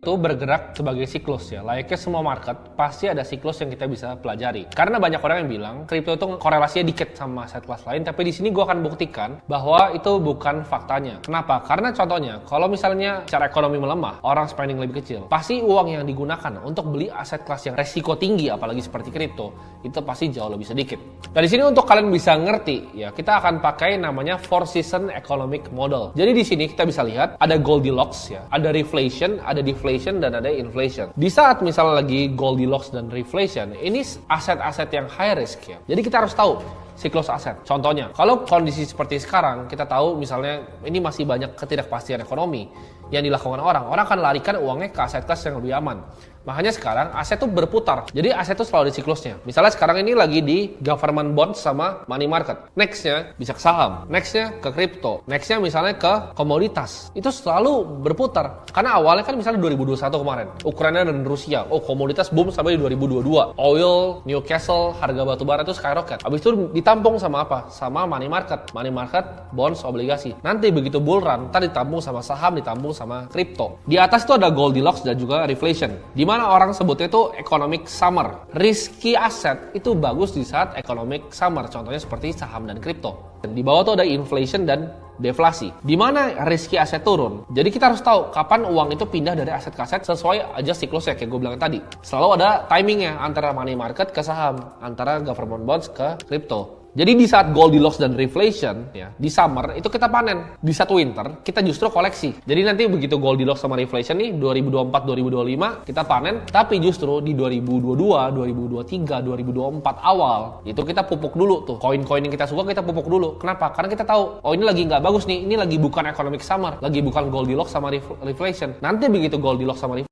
Itu bergerak sebagai siklus ya. Layaknya semua market, pasti ada siklus yang kita bisa pelajari. Karena banyak orang yang bilang kripto itu korelasinya dikit sama aset kelas lain, tapi di sini gue akan buktikan bahwa itu bukan faktanya. Kenapa? Karena contohnya, kalau misalnya secara ekonomi melemah, orang spending lebih kecil, pasti uang yang digunakan untuk beli aset kelas yang resiko tinggi, apalagi seperti kripto, itu pasti jauh lebih sedikit. Nah di sini untuk kalian bisa ngerti, ya kita akan pakai namanya Four Season Economic Model. Jadi di sini kita bisa lihat ada Goldilocks ya, ada reflation, ada deflation, dan ada inflation. Di saat misalnya lagi Goldilocks dan reflation, ini aset-aset yang high risk ya. Jadi kita harus tahu siklus aset. Contohnya, kalau kondisi seperti sekarang, kita tahu misalnya ini masih banyak ketidakpastian ekonomi yang dilakukan orang akan larikan uangnya ke aset kelas yang lebih aman. Makanya sekarang aset tuh berputar. Jadi aset tuh selalu di siklusnya. Misalnya sekarang ini lagi di government bonds sama money market. Nextnya bisa ke saham. Nextnya ke kripto. Nextnya misalnya ke komoditas. Itu selalu berputar. Karena awalnya kan misalnya 2021 kemarin. Ukraina dan Rusia. Oh komoditas boom sampai di 2022. Oil, Newcastle, harga batu bara itu skyrocket. Habis itu ditampung sama apa? Sama money market. Money market, bonds, obligasi. Nanti begitu bull run, ntar ditampung sama saham, ditampung sama kripto. Di atas itu ada Goldilocks dan juga reflation. Di mana orang sebutnya itu economic summer. Risky aset itu bagus di saat economic summer. Contohnya seperti saham dan kripto. Dan di bawah tuh ada inflation dan deflasi. Di mana risky aset turun. Jadi kita harus tahu kapan uang itu pindah dari aset ke aset sesuai aja siklusnya kayak gue bilang tadi. Selalu ada timingnya antara money market ke saham, antara government bonds ke kripto. Jadi di saat Goldilocks dan reflation ya, di summer itu kita panen. Di saat winter kita justru koleksi. Jadi nanti begitu Goldilocks sama reflation nih 2024 2025 kita panen, tapi justru di 2022, 2023, 2024 awal itu kita pupuk dulu tuh. Koin-koin yang kita suka kita pupuk dulu. Kenapa? Karena kita tahu oh ini lagi nggak bagus nih, ini lagi bukan economic summer, lagi bukan Goldilocks sama reflation. Nanti begitu Goldilocks sama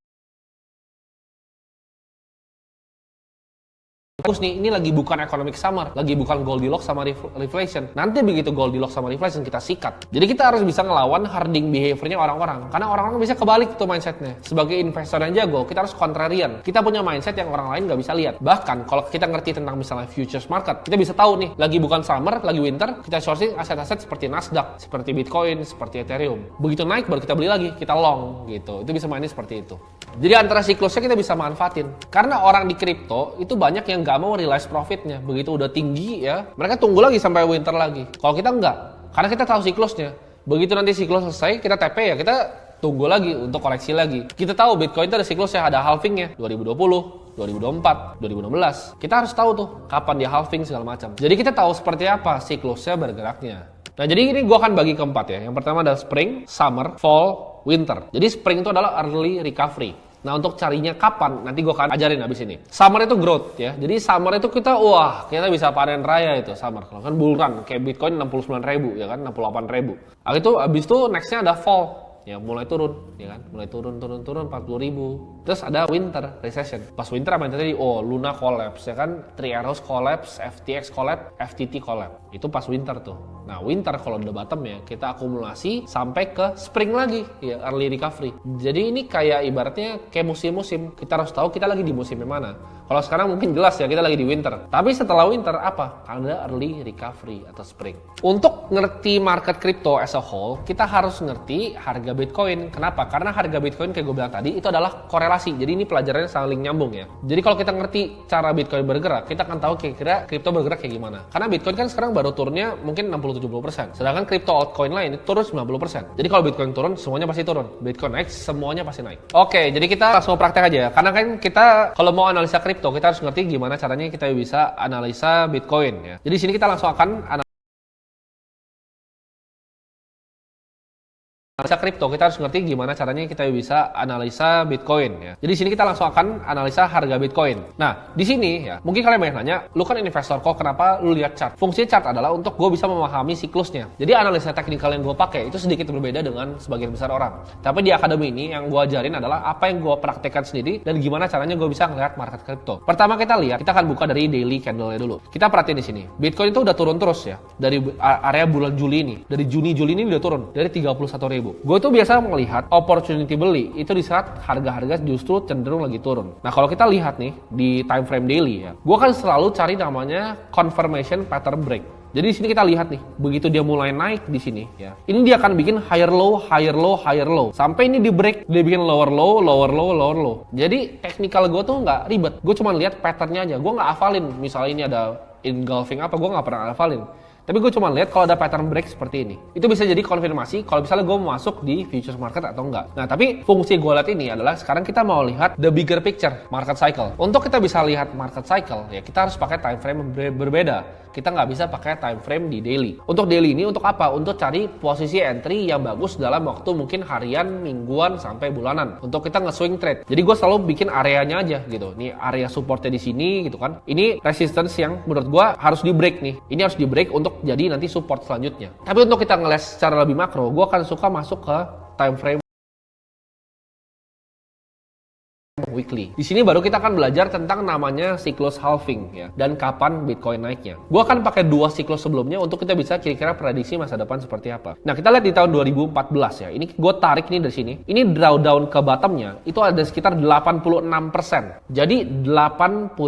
bagus nih, ini lagi bukan economic summer, lagi bukan Goldilocks sama reflation. Nanti begitu Goldilocks sama reflation kita sikat. Jadi kita harus bisa ngelawan herding behaviornya orang-orang. Karena orang-orang bisa kebalik tuh mindsetnya. Sebagai investor yang jago, kita harus contrarian. Kita punya mindset yang orang lain nggak bisa lihat. Bahkan kalau kita ngerti tentang misalnya futures market, kita bisa tahu nih, lagi bukan summer, lagi winter, kita sourcing aset-aset seperti Nasdaq, seperti Bitcoin, seperti Ethereum. Begitu naik baru kita beli lagi, kita long gitu. Itu bisa mainnya seperti itu. Jadi antara siklusnya kita bisa manfaatin. Karena orang di kripto itu banyak yang nggak mau realize profitnya. Begitu udah tinggi ya, mereka tunggu lagi sampai winter lagi. Kalau kita enggak, karena kita tahu siklusnya. Begitu nanti siklus selesai, kita TP ya, kita tunggu lagi untuk koleksi lagi. Kita tahu Bitcoin itu ada siklusnya, ada halvingnya 2020, 2024, 2016. Kita harus tahu tuh kapan dia halving segala macam. Jadi kita tahu seperti apa siklusnya bergeraknya. Nah jadi ini gue akan bagi keempat ya. Yang pertama adalah spring, summer, fall, winter. Jadi spring itu adalah early recovery. Nah untuk carinya kapan, nanti gue akan ajarin abis ini. Summer itu growth ya, jadi summer itu kita bisa panen raya itu summer. Kalau kan bull run, kayak Bitcoin 69.000 ya kan, 68.000. Abis itu nextnya ada fall. Ya mulai turun, ya kan, mulai turun 40.000. Terus ada winter recession. Pas winter apa yang terjadi? Oh Luna collapse, ya kan, Three Arrows collapse, FTX collapse, FTT collapse. Itu pas winter tuh. Nah winter kalau udah bottom ya, kita akumulasi sampai ke spring lagi, ya early recovery. Jadi ini kayak ibaratnya kayak musim-musim. Kita harus tahu kita lagi di musim yang mana. Kalau sekarang mungkin jelas ya kita lagi di winter. Tapi setelah winter apa? Ada early recovery atau spring. Untuk ngerti market crypto as a whole, kita harus ngerti harga Bitcoin. Kenapa? Karena harga Bitcoin kayak gue bilang tadi itu adalah korelasi. Jadi ini pelajarannya saling nyambung ya. Jadi kalau kita ngerti cara Bitcoin bergerak, kita akan tahu kira-kira kripto bergerak kayak gimana. Karena Bitcoin kan sekarang baru turunnya mungkin 60-70%. Sedangkan kripto altcoin lain itu turun 90%. Jadi kalau Bitcoin turun, semuanya pasti turun. Bitcoin naik, semuanya pasti naik. Oke, jadi kita langsung praktek aja ya. Karena kan kita kalau mau analisa kripto, kita harus ngerti gimana caranya kita bisa analisa Bitcoin ya. Jadi di sini kita langsung akan analisa kripto, kita harus ngerti gimana caranya kita bisa analisa Bitcoin ya. Jadi di sini kita langsung akan analisa harga Bitcoin. Nah, di sini ya, mungkin kalian banyak nanya, lu kan investor kok kenapa lu lihat chart? Fungsi chart adalah untuk gue bisa memahami siklusnya. Jadi analisa teknikal yang gue pakai itu sedikit berbeda dengan sebagian besar orang. Tapi di akademi ini yang gue ajarin adalah apa yang gue praktekkan sendiri dan gimana caranya gue bisa ngelihat market kripto. Pertama kita lihat, kita akan buka dari daily candle-nya dulu. Kita perhatiin di sini. Bitcoin itu udah turun terus ya. Dari area bulan Juli ini. Dari Juni-Juli ini udah turun dari 31.000. Gue tuh biasa melihat opportunity beli itu di saat harga-harga justru cenderung lagi turun. Nah kalau kita lihat nih di time frame daily ya, gue kan selalu cari namanya confirmation pattern break. Jadi di sini kita lihat nih, begitu dia mulai naik di sini ya. Ini dia akan bikin higher low, higher low, higher low. Sampai ini di break, dia bikin lower low, lower low, lower low. Jadi technical gue tuh nggak ribet. Gue cuma lihat patternnya aja. Gue nggak hafalin. Misalnya ini ada engulfing apa, gue nggak pernah hafalin. Tapi gue cuma lihat kalau ada pattern break seperti ini. Itu bisa jadi konfirmasi kalau misalnya gue mau masuk di futures market atau enggak. Nah, tapi fungsi gue lihat ini adalah sekarang kita mau lihat the bigger picture, market cycle. Untuk kita bisa lihat market cycle, ya kita harus pakai time frame berbeda. Kita nggak bisa pakai time frame di daily. Untuk daily ini untuk apa? Untuk cari posisi entry yang bagus dalam waktu mungkin harian, mingguan, sampai bulanan. Untuk kita nge-swing trade. Jadi gue selalu bikin areanya aja gitu. Nih area supportnya di sini gitu kan. Ini resistance yang menurut gue harus di break nih. Ini harus di break untuk jadi nanti support selanjutnya. Tapi untuk kita ngeles secara lebih makro, gue akan suka masuk ke time frame weekly. Di sini baru kita akan belajar tentang namanya siklus halving ya, dan kapan Bitcoin naiknya. Gua akan pakai dua siklus sebelumnya untuk kita bisa kira-kira prediksi masa depan seperti apa. Nah, kita lihat di tahun 2014 ya. Ini gue tarik nih dari sini. Ini drawdown ke bottomnya itu ada sekitar 86%. Jadi 86%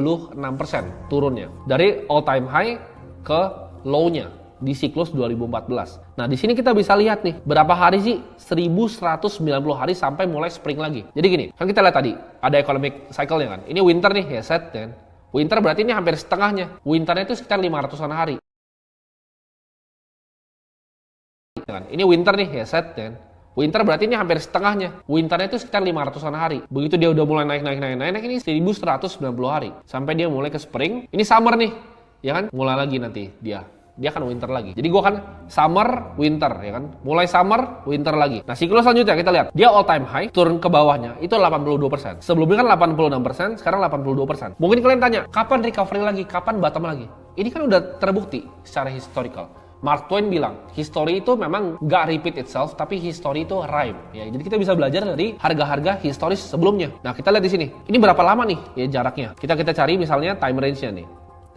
turunnya dari all time high ke low-nya di siklus 2014. Nah, di sini kita bisa lihat nih, berapa hari sih? 1190 hari sampai mulai spring lagi. Jadi gini, kan kita lihat tadi, ada economic cycle-nya kan. Ini winter nih, ya set kan. Winter berarti ini hampir setengahnya. Winternya itu sekitar 500-an hari. Ini winter nih, ya set kan. Winter berarti ini hampir setengahnya. Winternya itu sekitar 500-an hari. Begitu dia udah mulai naik, ini 1190 hari. Sampai dia mulai ke spring. Ini summer nih, ya kan? Mulai lagi nanti dia akan winter lagi. Jadi gua akan summer, winter, ya kan? Mulai summer, winter lagi. Nah, siklus selanjutnya kita lihat. Dia all time high, turun ke bawahnya, itu 82%. Sebelumnya kan 86%, sekarang 82%. Mungkin kalian tanya, kapan recovery lagi? Kapan bottom lagi? Ini kan udah terbukti secara historical. Mark Twain bilang, history itu memang nggak repeat itself, tapi history itu rhyme. Ya, jadi kita bisa belajar dari harga-harga historis sebelumnya. Nah, kita lihat di sini. Ini berapa lama nih ya jaraknya? Kita cari misalnya time range-nya nih.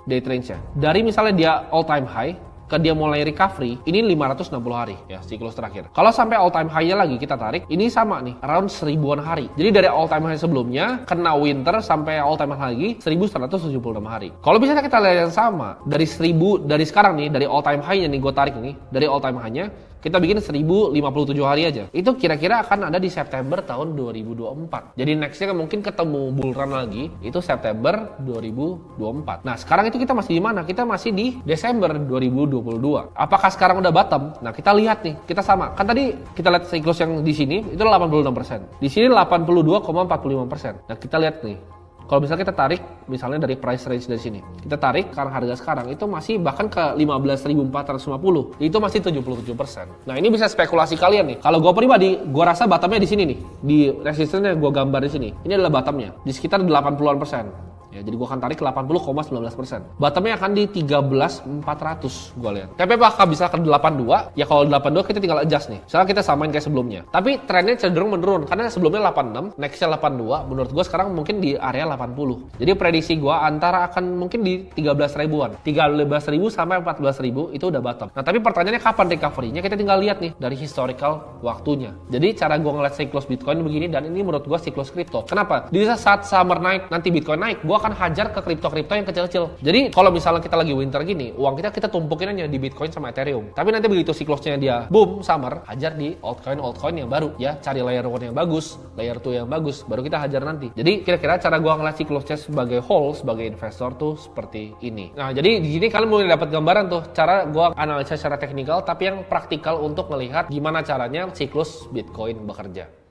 Day range-nya. Dari misalnya dia all time high ke dia mulai recovery, ini 560 hari ya siklus terakhir. Kalau sampai all time high-nya lagi kita tarik, ini sama nih, around 1000-an hari. Jadi dari all time high sebelumnya kena winter sampai all time high lagi 1176 hari. Kalau misalnya kita lihat yang sama, dari sekarang nih, dari all time high-nya nih gue tarik nih, dari all time high-nya kita bikin 1057 hari aja. Itu kira-kira akan ada di September tahun 2024. Jadi nextnya mungkin ketemu bull run lagi, itu September 2024. Nah, sekarang itu kita masih di mana? Kita masih di Desember 2022. Apakah sekarang udah bottom? Nah, kita lihat nih, kita sama. Kan tadi kita lihat siklus yang di sini, itu 86%. Di sini 82,45%. Nah, kita lihat nih. Kalau misalnya kita tarik, misalnya dari price range dari sini, kita tarik karena harga sekarang itu masih bahkan ke 15.450, itu masih 77%. Nah, ini bisa spekulasi kalian nih. Kalau gue pribadi, gue rasa bottomnya di sini nih, di resistance gue gambar di sini. Ini adalah bottomnya, di sekitar 80-an%. Ya, jadi gue akan tarik 80,19%. Bottomnya akan di 13.400 gue lihat. Tapi apakah bisa ke 82? Ya kalau 82 kita tinggal adjust nih. Misalnya kita samain kayak sebelumnya. Tapi trennya cenderung menurun. Karena sebelumnya 86, nextnya 82. Menurut gue sekarang mungkin di area 80. Jadi prediksi gue antara akan mungkin di 13 ribuan. 13.000 sampai 14.000 itu udah bottom. Nah, tapi pertanyaannya kapan recovery-nya? Kita tinggal lihat nih dari historical waktunya. Jadi cara gue ngeliat siklus Bitcoin begini, dan ini menurut gue siklus kripto. Kenapa? Di saat summer naik, nanti Bitcoin naik, gue akan hajar ke kripto-kripto yang kecil-kecil. Jadi kalau misalnya kita lagi winter gini, uang kita tumpukin aja di Bitcoin sama Ethereum. Tapi nanti begitu siklusnya dia boom summer, hajar di altcoin yang baru ya, cari layer 1 yang bagus, layer 2 yang bagus, baru kita hajar nanti. Jadi kira-kira cara gua ngeliat siklusnya sebagai whole, sebagai investor tuh seperti ini. Nah, jadi di sini kalian mulai dapat gambaran tuh cara gua analisa secara teknikal tapi yang praktikal untuk melihat gimana caranya siklus Bitcoin bekerja.